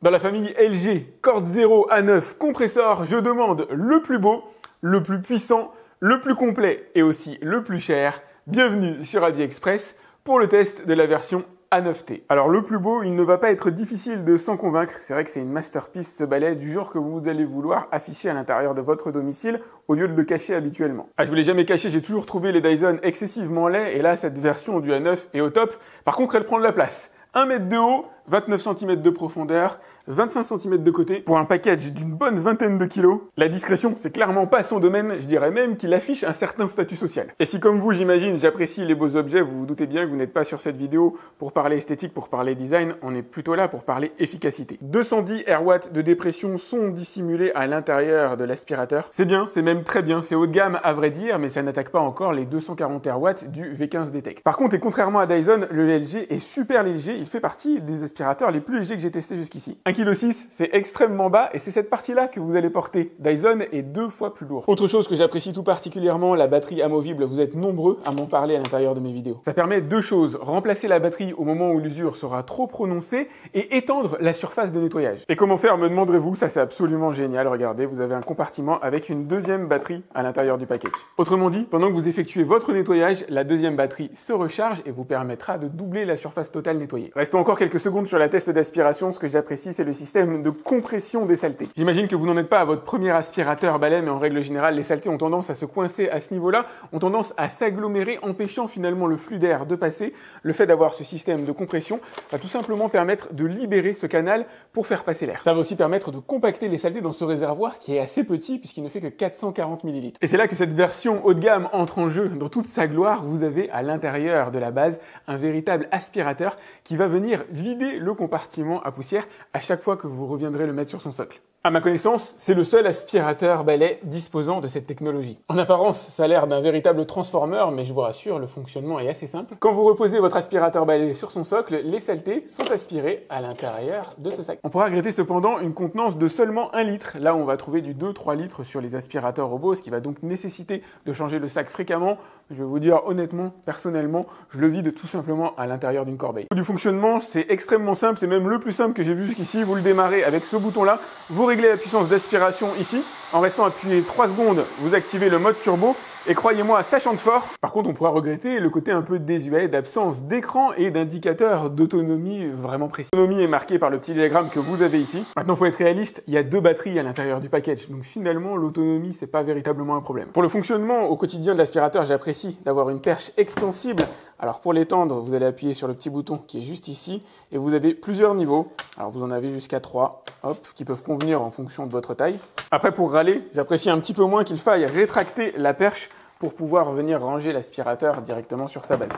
Dans la famille LG Cord Zero A9 compresseur, je demande le plus beau, le plus puissant, le plus complet et aussi le plus cher. Bienvenue sur AliExpress pour le test de la version A9T. Alors le plus beau, il ne va pas être difficile de s'en convaincre. C'est vrai que c'est une masterpiece ce balai du genre que vous allez vouloir afficher à l'intérieur de votre domicile au lieu de le cacher habituellement. Je vous l'ai jamais caché, j'ai toujours trouvé les Dyson excessivement laids et là cette version du A9 est au top. Par contre elle prend de la place. 1 mètre de haut, 29 cm de profondeur, 25 cm de côté, pour un package d'une bonne vingtaine de kilos. La discrétion, c'est clairement pas son domaine, je dirais même qu'il affiche un certain statut social. Et si comme vous, j'imagine, j'apprécie les beaux objets, vous vous doutez bien que vous n'êtes pas sur cette vidéo pour parler esthétique, pour parler design, on est plutôt là pour parler efficacité. 210 Airwatts de dépression sont dissimulés à l'intérieur de l'aspirateur. C'est bien, c'est même très bien, c'est haut de gamme à vrai dire, mais ça n'attaque pas encore les 240 Airwatts du V15 Detect. Par contre, et contrairement à Dyson, le LG est super léger, il fait partie des aspirateurs les plus légers que j'ai testés jusqu'ici. 1,6 kg, c'est extrêmement bas et c'est cette partie-là que vous allez porter. Dyson est 2 fois plus lourd. Autre chose que j'apprécie tout particulièrement, la batterie amovible. Vous êtes nombreux à m'en parler à l'intérieur de mes vidéos. Ça permet deux choses. Remplacer la batterie au moment où l'usure sera trop prononcée et étendre la surface de nettoyage. Et comment faire, me demanderez-vous? Ça, c'est absolument génial. Regardez, vous avez un compartiment avec une deuxième batterie à l'intérieur du package. Autrement dit, pendant que vous effectuez votre nettoyage, la deuxième batterie se recharge et vous permettra de doubler la surface totale nettoyée. Restons encore quelques secondes sur la test d'aspiration. Ce que j'apprécie, c'est le système de compression des saletés. J'imagine que vous n'en êtes pas à votre premier aspirateur balai, mais en règle générale, les saletés ont tendance à se coincer à ce niveau-là, ont tendance à s'agglomérer, empêchant finalement le flux d'air de passer. Le fait d'avoir ce système de compression va tout simplement permettre de libérer ce canal pour faire passer l'air. Ça va aussi permettre de compacter les saletés dans ce réservoir qui est assez petit puisqu'il ne fait que 440 ml. Et c'est là que cette version haut de gamme entre en jeu. Dans toute sa gloire, vous avez à l'intérieur de la base un véritable aspirateur qui va venir vider le compartiment à poussière à chaque fois que vous reviendrez le mettre sur son socle. À ma connaissance, c'est le seul aspirateur balai disposant de cette technologie. En apparence, ça a l'air d'un véritable transformer, mais je vous rassure, le fonctionnement est assez simple. Quand vous reposez votre aspirateur balai sur son socle, les saletés sont aspirées à l'intérieur de ce sac. On pourra regretter cependant une contenance de seulement 1 litre. Là, on va trouver du 2-3 litres sur les aspirateurs robots, ce qui va donc nécessiter de changer le sac fréquemment. Je vais vous dire honnêtement, personnellement, je le vide tout simplement à l'intérieur d'une corbeille. Du fonctionnement, c'est extrêmement simple, c'est même le plus simple que j'ai vu jusqu'ici. Vous le démarrez avec ce bouton-là, vous réglez la puissance d'aspiration ici. En restant appuyé 3 secondes, vous activez le mode turbo. Et croyez-moi, ça chante fort. Par contre, on pourra regretter le côté un peu désuet d'absence d'écran et d'indicateur d'autonomie vraiment précis. L'autonomie est marquée par le petit diagramme que vous avez ici. Maintenant, faut être réaliste, il y a 2 batteries à l'intérieur du package. Donc finalement, l'autonomie, c'est pas véritablement un problème. Pour le fonctionnement au quotidien de l'aspirateur, j'apprécie d'avoir une perche extensible. Alors pour l'étendre, vous allez appuyer sur le petit bouton qui est juste ici et vous avez plusieurs niveaux. Alors vous en avez jusqu'à 3, hop, qui peuvent convenir en fonction de votre taille. Après, pour râler, j'apprécie un petit peu moins qu'il faille rétracter la perche pour pouvoir venir ranger l'aspirateur directement sur sa base.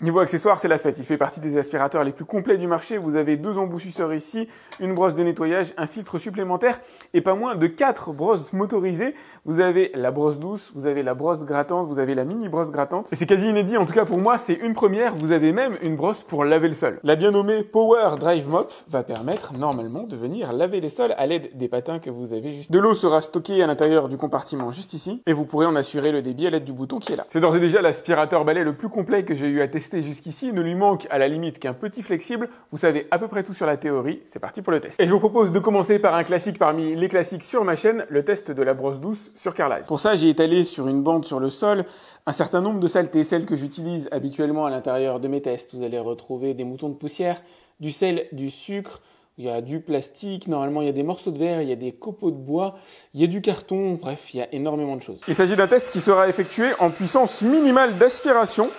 Niveau accessoires, c'est la fête. Il fait partie des aspirateurs les plus complets du marché. Vous avez 2 embouchisseurs ici, une brosse de nettoyage, un filtre supplémentaire et pas moins de 4 brosses motorisées. Vous avez la brosse douce, vous avez la brosse grattante, vous avez la mini brosse grattante. Et c'est quasi inédit, en tout cas pour moi, c'est une première. Vous avez même une brosse pour laver le sol. La bien nommée Power Drive Mop va permettre normalement de venir laver les sols à l'aide des patins que vous avez juste. De l'eau sera stockée à l'intérieur du compartiment juste ici et vous pourrez en assurer le débit à l'aide du bouton qui est là. C'est d'ores et déjà l'aspirateur balai le plus complet que j'ai eu à tester jusqu'ici. Il ne lui manque à la limite qu'un petit flexible. Vous savez à peu près tout sur la théorie. C'est parti pour le test. Et je vous propose de commencer par un classique parmi les classiques sur ma chaîne, le test de la brosse douce sur carrelage. Pour ça, j'ai étalé sur une bande sur le sol un certain nombre de saletés, celles que j'utilise habituellement à l'intérieur de mes tests. Vous allez retrouver des moutons de poussière, du sel, du sucre, il y a du plastique, normalement il y a des morceaux de verre, il y a des copeaux de bois, il y a du carton, bref, il y a énormément de choses. Il s'agit d'un test qui sera effectué en puissance minimale d'aspiration.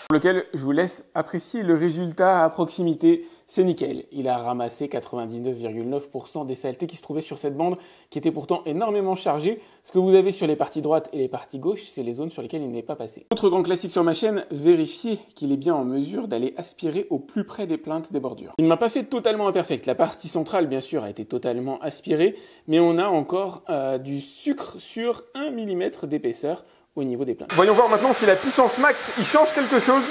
Pour lequel je vous laisse apprécier le résultat à proximité. C'est nickel. Il a ramassé 99,9% des saletés qui se trouvaient sur cette bande, qui était pourtant énormément chargée. Ce que vous avez sur les parties droites et les parties gauches, c'est les zones sur lesquelles il n'est pas passé. Autre grand classique sur ma chaîne, vérifier qu'il est bien en mesure d'aller aspirer au plus près des plaintes des bordures. Il ne m'a pas fait totalement imperfect. La partie centrale, bien sûr, a été totalement aspirée, mais on a encore du sucre sur 1 mm d'épaisseur au niveau des plaintes. Voyons voir maintenant si la puissance max y change quelque chose.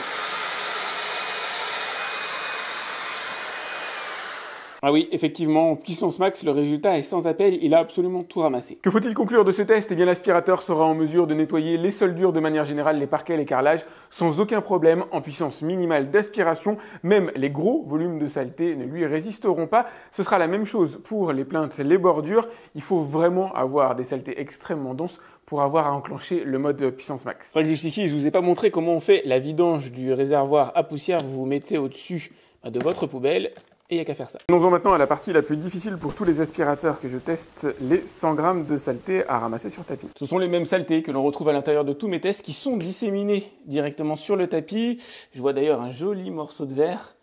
Ah oui, effectivement, en puissance max, le résultat est sans appel, il a absolument tout ramassé. Que faut-il conclure de ce test? Eh bien, l'aspirateur sera en mesure de nettoyer les sols durs de manière générale, les parquets, les carrelages, sans aucun problème, en puissance minimale d'aspiration. Même les gros volumes de saleté ne lui résisteront pas. Ce sera la même chose pour les plinthes, les bordures. Il faut vraiment avoir des saletés extrêmement denses pour avoir à enclencher le mode puissance max. C'est vrai que jusqu'ici, je vous ai pas montré comment on fait la vidange du réservoir à poussière. Vous vous mettez au-dessus de votre poubelle. Et il n'y a qu'à faire ça. Venons maintenant à la partie la plus difficile pour tous les aspirateurs que je teste, les 100 grammes de saleté à ramasser sur tapis. Ce sont les mêmes saletés que l'on retrouve à l'intérieur de tous mes tests qui sont disséminées directement sur le tapis. Je vois d'ailleurs un joli morceau de verre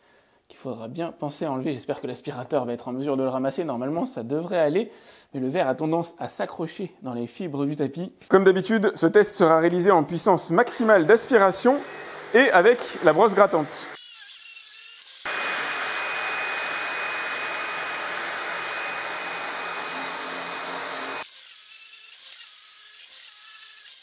qu'il faudra bien penser à enlever. J'espère que l'aspirateur va être en mesure de le ramasser. Normalement, ça devrait aller. Mais le verre a tendance à s'accrocher dans les fibres du tapis. Comme d'habitude, ce test sera réalisé en puissance maximale d'aspiration et avec la brosse grattante.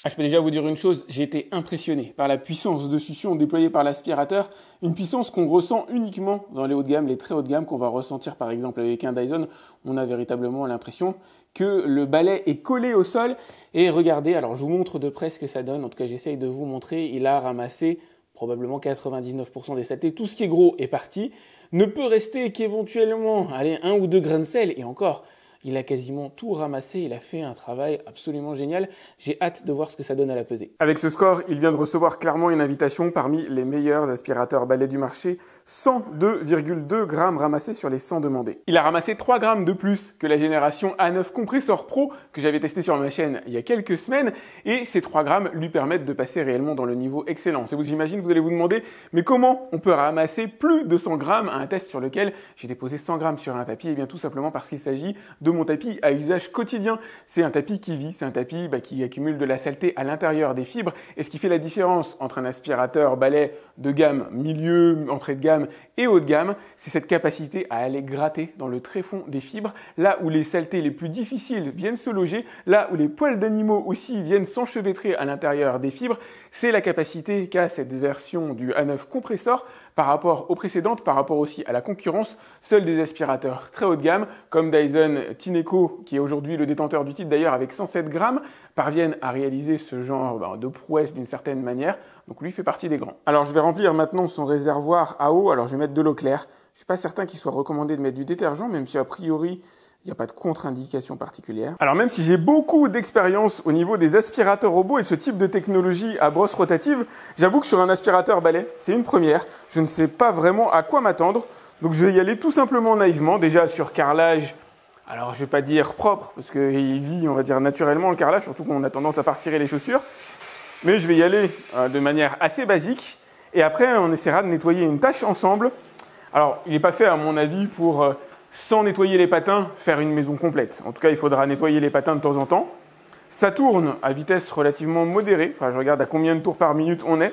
Je peux déjà vous dire une chose, j'ai été impressionné par la puissance de succion déployée par l'aspirateur, une puissance qu'on ressent uniquement dans les hauts de gamme, les très haut de gamme, qu'on va ressentir par exemple avec un Dyson. On a véritablement l'impression que le balai est collé au sol. Et regardez, alors je vous montre de près ce que ça donne, en tout cas j'essaye de vous montrer, il a ramassé probablement 99% des saletés. Tout ce qui est gros est parti, ne peut rester qu'éventuellement, allez, 1 ou 2 grains de sel, et encore, il a quasiment tout ramassé, il a fait un travail absolument génial. J'ai hâte de voir ce que ça donne à la pesée. Avec ce score, il vient de recevoir clairement une invitation parmi les meilleurs aspirateurs balais du marché. 102,2 grammes ramassés sur les 100 demandés. Il a ramassé 3 grammes de plus que la génération A9 Compressor Pro que j'avais testé sur ma chaîne il y a quelques semaines. Et ces 3 grammes lui permettent de passer réellement dans le niveau excellent. Et vous, j'imagine, vous allez vous demander, mais comment on peut ramasser plus de 100 grammes à un test sur lequel j'ai déposé 100 grammes sur un tapis? Eh bien, tout simplement parce qu'il s'agit de mon tapis à usage quotidien. C'est un tapis qui vit, c'est un tapis qui accumule de la saleté à l'intérieur des fibres. Et ce qui fait la différence entre un aspirateur balai de gamme milieu, entrée de gamme et haut de gamme, c'est cette capacité à aller gratter dans le tréfonds des fibres, là où les saletés les plus difficiles viennent se loger, là où les poils d'animaux aussi viennent s'enchevêtrer à l'intérieur des fibres. C'est la capacité qu'a cette version du A9 Compressor par rapport aux précédentes, par rapport aussi à la concurrence. Seuls des aspirateurs très haut de gamme, comme Dyson Tineco, qui est aujourd'hui le détenteur du titre d'ailleurs avec 107 grammes, parviennent à réaliser ce genre de prouesse d'une certaine manière. Donc lui fait partie des grands. Alors je vais remplir maintenant son réservoir à eau. Alors je vais mettre de l'eau claire. Je suis pas certain qu'il soit recommandé de mettre du détergent, même si a priori il n'y a pas de contre-indication particulière. Alors même si j'ai beaucoup d'expérience au niveau des aspirateurs robots et de ce type de technologie à brosse rotative, j'avoue que sur un aspirateur balai, c'est une première. Je ne sais pas vraiment à quoi m'attendre. Donc je vais y aller tout simplement naïvement. Déjà sur carrelage, alors je vais pas dire propre, parce qu'il vit, on va dire, naturellement le carrelage, surtout qu'on a tendance à pas retirer les chaussures. Mais je vais y aller de manière assez basique. Et après, on essaiera de nettoyer une tâche ensemble. Alors, il n'est pas fait, à mon avis, pour, sans nettoyer les patins, faire une maison complète. En tout cas, il faudra nettoyer les patins de temps en temps. Ça tourne à vitesse relativement modérée. Enfin, je regarde à combien de tours par minute on est.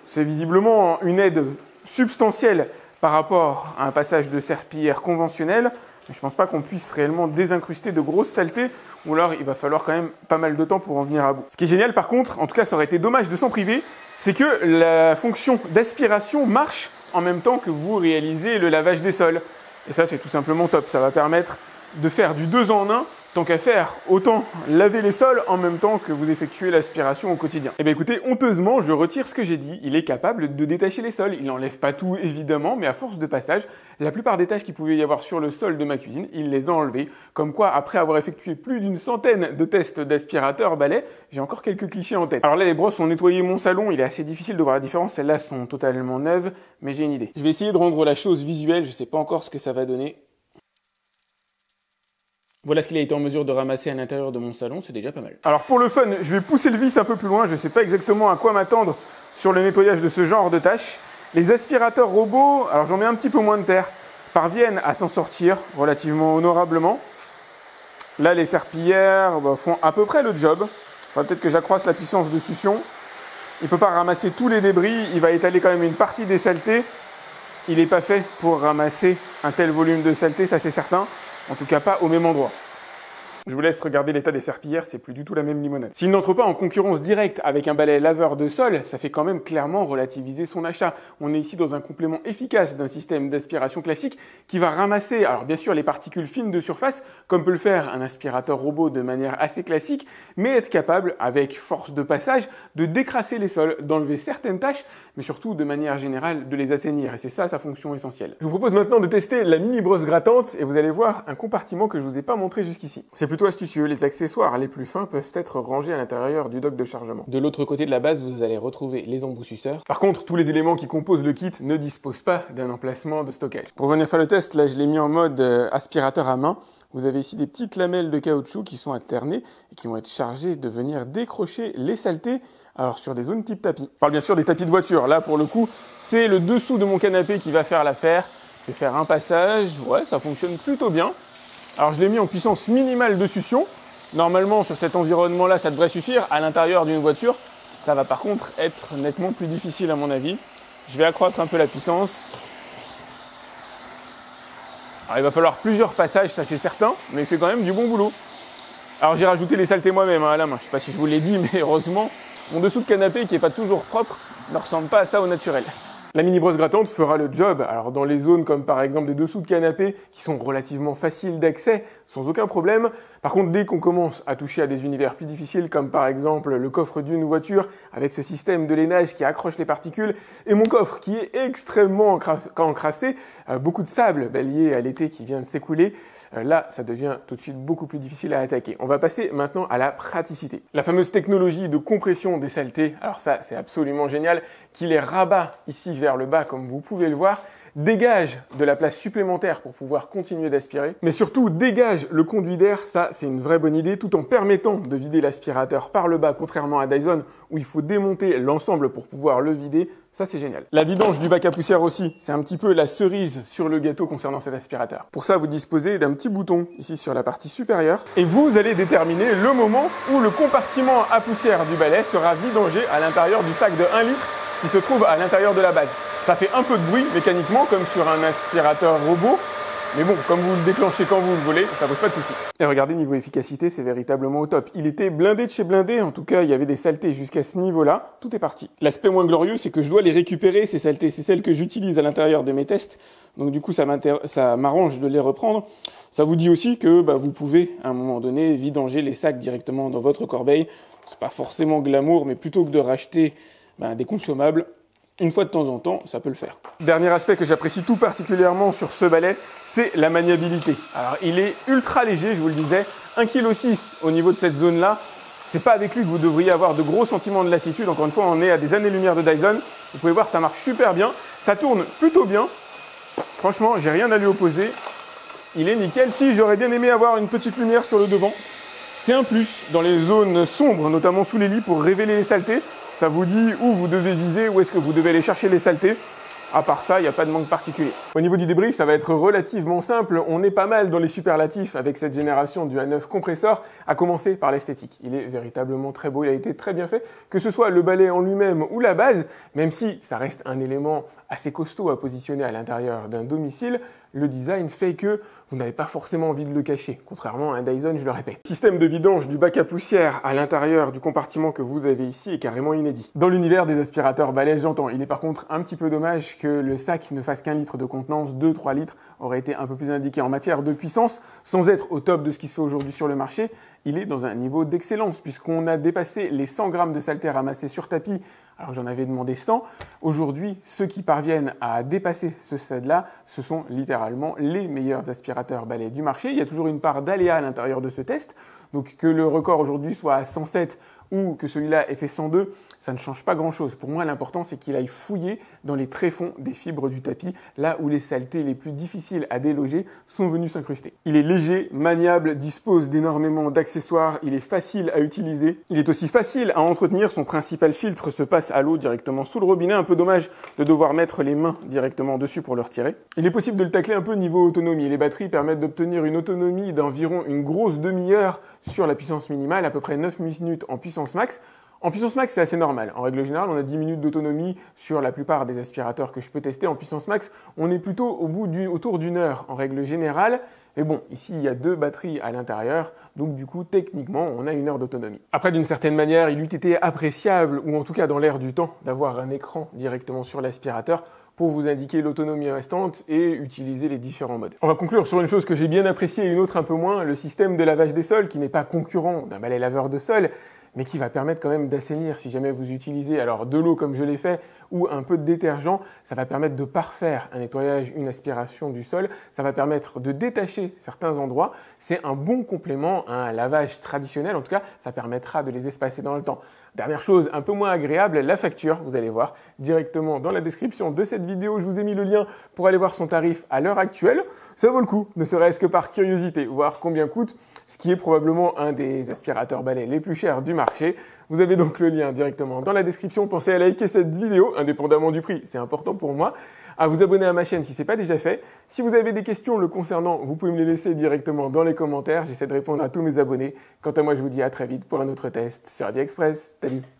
C'est visiblement une aide substantielle par rapport à un passage de serpillière conventionnel. Mais je ne pense pas qu'on puisse réellement désincruster de grosses saletés, ou alors il va falloir quand même pas mal de temps pour en venir à bout. Ce qui est génial par contre, en tout cas ça aurait été dommage de s'en priver, c'est que la fonction d'aspiration marche en même temps que vous réalisez le lavage des sols. Et ça c'est tout simplement top, ça va permettre de faire du 2 en 1, tant qu'à faire, autant laver les sols en même temps que vous effectuez l'aspiration au quotidien. Eh bien écoutez, honteusement, je retire ce que j'ai dit. Il est capable de détacher les sols. Il n'enlève pas tout, évidemment, mais à force de passage, la plupart des tâches qu'il pouvait y avoir sur le sol de ma cuisine, il les a enlevées. Comme quoi, après avoir effectué plus d'une centaine de tests d'aspirateur balai, j'ai encore quelques clichés en tête. Alors là, les brosses ont nettoyé mon salon. Il est assez difficile de voir la différence. Celles-là sont totalement neuves, mais j'ai une idée. Je vais essayer de rendre la chose visuelle. Je ne sais pas encore ce que ça va donner. Voilà ce qu'il a été en mesure de ramasser à l'intérieur de mon salon, c'est déjà pas mal. Alors pour le fun, je vais pousser le vis un peu plus loin, je ne sais pas exactement à quoi m'attendre sur le nettoyage de ce genre de tâches. Les aspirateurs robots, alors j'en mets un petit peu moins de terre, parviennent à s'en sortir relativement honorablement. Là les serpillières font à peu près le job. Il faudra peut-être que j'accroisse la puissance de succion. Il ne peut pas ramasser tous les débris, il va étaler quand même une partie des saletés. Il n'est pas fait pour ramasser un tel volume de saleté, ça c'est certain. En tout cas pas au même endroit. Je vous laisse regarder l'état des serpillères, c'est plus du tout la même limonade. S'il n'entre pas en concurrence directe avec un balai laveur de sol, ça fait quand même clairement relativiser son achat. On est ici dans un complément efficace d'un système d'aspiration classique qui va ramasser, alors bien sûr les particules fines de surface, comme peut le faire un aspirateur robot de manière assez classique, mais être capable, avec force de passage, de décrasser les sols, d'enlever certaines tâches, mais surtout de manière générale de les assainir. Et c'est ça sa fonction essentielle. Je vous propose maintenant de tester la mini brosse grattante et vous allez voir un compartiment que je vous ai pas montré jusqu'ici. C'est plutôt astucieux, les accessoires les plus fins peuvent être rangés à l'intérieur du dock de chargement. De l'autre côté de la base, vous allez retrouver les embouchisseurs. Par contre, tous les éléments qui composent le kit ne disposent pas d'un emplacement de stockage. Pour venir faire le test, là je l'ai mis en mode aspirateur à main. Vous avez ici des petites lamelles de caoutchouc qui sont alternées et qui vont être chargées de venir décrocher les saletés, alors sur des zones type tapis. Je parle bien sûr des tapis de voiture. Là pour le coup, c'est le dessous de mon canapé qui va faire l'affaire. Je vais faire un passage, ouais, ça fonctionne plutôt bien. Alors je l'ai mis en puissance minimale de succion. Normalement sur cet environnement-là, ça devrait suffire. À l'intérieur d'une voiture, ça va par contre être nettement plus difficile à mon avis. Je vais accroître un peu la puissance. Alors, il va falloir plusieurs passages, ça c'est certain, mais il fait quand même du bon boulot. Alors j'ai rajouté les saletés moi-même à la main. Je sais pas si je vous l'ai dit, mais heureusement, mon dessous de canapé qui est pas toujours propre ne ressemble pas à ça au naturel. La mini brosse grattante fera le job, alors dans les zones comme par exemple des dessous de canapé qui sont relativement faciles d'accès, sans aucun problème. Par contre, dès qu'on commence à toucher à des univers plus difficiles comme par exemple le coffre d'une voiture avec ce système de lainage qui accroche les particules et mon coffre qui est extrêmement encrassé, beaucoup de sable lié à l'été qui vient de s'écouler, là ça devient tout de suite beaucoup plus difficile à attaquer. On va passer maintenant à la praticité. La fameuse technologie de compression des saletés, alors ça c'est absolument génial, qui les rabat ici vers le bas comme vous pouvez le voir, dégage de la place supplémentaire pour pouvoir continuer d'aspirer, mais surtout dégage le conduit d'air, ça c'est une vraie bonne idée, tout en permettant de vider l'aspirateur par le bas, contrairement à Dyson où il faut démonter l'ensemble pour pouvoir le vider, ça c'est génial. La vidange du bac à poussière aussi, c'est un petit peu la cerise sur le gâteau concernant cet aspirateur. Pour ça, vous disposez d'un petit bouton ici sur la partie supérieure et vous allez déterminer le moment où le compartiment à poussière du balai sera vidangé à l'intérieur du sac de 1 litre qui se trouve à l'intérieur de la base. Ça fait un peu de bruit mécaniquement comme sur un aspirateur robot, mais bon, comme vous le déclenchez quand vous le voulez, ça pose pas de soucis. Et regardez, niveau efficacité, c'est véritablement au top. Il était blindé de chez blindé, en tout cas, il y avait des saletés jusqu'à ce niveau-là, tout est parti. L'aspect moins glorieux, c'est que je dois les récupérer, ces saletés, c'est celles que j'utilise à l'intérieur de mes tests, donc du coup, ça m'arrange de les reprendre. Ça vous dit aussi que vous pouvez, à un moment donné, vidanger les sacs directement dans votre corbeille. C'est pas forcément glamour, mais plutôt que de racheter des consommables, une fois de temps en temps, ça peut le faire. Dernier aspect que j'apprécie tout particulièrement sur ce balai, c'est la maniabilité. Alors, il est ultra léger, je vous le disais, 1,6 kg au niveau de cette zone-là. C'est pas avec lui que vous devriez avoir de gros sentiments de lassitude. Encore une fois, on est à des années-lumière de Dyson. Vous pouvez voir, ça marche super bien. Ça tourne plutôt bien. Franchement, j'ai rien à lui opposer. Il est nickel. Si, j'aurais bien aimé avoir une petite lumière sur le devant. C'est un plus dans les zones sombres, notamment sous les lits, pour révéler les saletés. Ça vous dit où vous devez viser, où est-ce que vous devez aller chercher les saletés. À part ça, il n'y a pas de manque particulier. Au niveau du débrief, ça va être relativement simple. On est pas mal dans les superlatifs avec cette génération du A9 compresseur, à commencer par l'esthétique. Il est véritablement très beau, il a été très bien fait, que ce soit le balai en lui-même ou la base, même si ça reste un élément assez costaud à positionner à l'intérieur d'un domicile, le design fait que vous n'avez pas forcément envie de le cacher, contrairement à un Dyson, je le répète. Le système de vidange du bac à poussière à l'intérieur du compartiment que vous avez ici est carrément inédit. Dans l'univers des aspirateurs balais, j'entends, il est par contre un petit peu dommage que le sac ne fasse qu'1 litre de contenance, 2-3 litres aurait été un peu plus indiqué en matière de puissance, sans être au top de ce qui se fait aujourd'hui sur le marché. Il est dans un niveau d'excellence, puisqu'on a dépassé les 100 grammes de saleté ramassés sur tapis, alors j'en avais demandé 100. Aujourd'hui, ceux qui parviennent à dépasser ce stade-là, ce sont littéralement les meilleurs aspirateurs balais du marché. Il y a toujours une part d'aléa à l'intérieur de ce test, donc que le record aujourd'hui soit à 107 ou que celui-là ait fait 102, ça ne change pas grand-chose. Pour moi, l'important, c'est qu'il aille fouiller dans les tréfonds des fibres du tapis, là où les saletés les plus difficiles à déloger sont venues s'incruster. Il est léger, maniable, dispose d'énormément d'accessoires, il est facile à utiliser. Il est aussi facile à entretenir, son principal filtre se passe à l'eau directement sous le robinet. Un peu dommage de devoir mettre les mains directement dessus pour le retirer. Il est possible de le tacler un peu niveau autonomie. Les batteries permettent d'obtenir une autonomie d'environ une grosse demi-heure sur la puissance minimale, à peu près 9 minutes en puissance max. En puissance max, c'est assez normal. En règle générale, on a 10 minutes d'autonomie sur la plupart des aspirateurs que je peux tester. En puissance max, on est plutôt autour d'une heure en règle générale. Mais bon, ici, il y a 2 batteries à l'intérieur, donc du coup, techniquement, on a 1 heure d'autonomie. Après, d'une certaine manière, il eût été appréciable, ou en tout cas dans l'air du temps, d'avoir un écran directement sur l'aspirateur pour vous indiquer l'autonomie restante et utiliser les différents modes. On va conclure sur une chose que j'ai bien appréciée et une autre un peu moins, le système de lavage des sols, qui n'est pas concurrent d'un balai laveur de sol, mais qui va permettre quand même d'assainir si jamais vous utilisez alors de l'eau comme je l'ai fait ou un peu de détergent, ça va permettre de parfaire un nettoyage, une aspiration du sol, ça va permettre de détacher certains endroits, c'est un bon complément à un lavage traditionnel, en tout cas ça permettra de les espacer dans le temps. Dernière chose un peu moins agréable, la facture, vous allez voir directement dans la description de cette vidéo, je vous ai mis le lien pour aller voir son tarif à l'heure actuelle, ça vaut le coup, ne serait-ce que par curiosité, voir combien coûte, ce qui est probablement un des aspirateurs balais les plus chers du marché. Vous avez donc le lien directement dans la description. Pensez à liker cette vidéo, indépendamment du prix, c'est important pour moi. À vous abonner à ma chaîne si ce n'est pas déjà fait. Si vous avez des questions le concernant, vous pouvez me les laisser directement dans les commentaires. J'essaie de répondre à tous mes abonnés. Quant à moi, je vous dis à très vite pour un autre test sur AliExpress. Salut!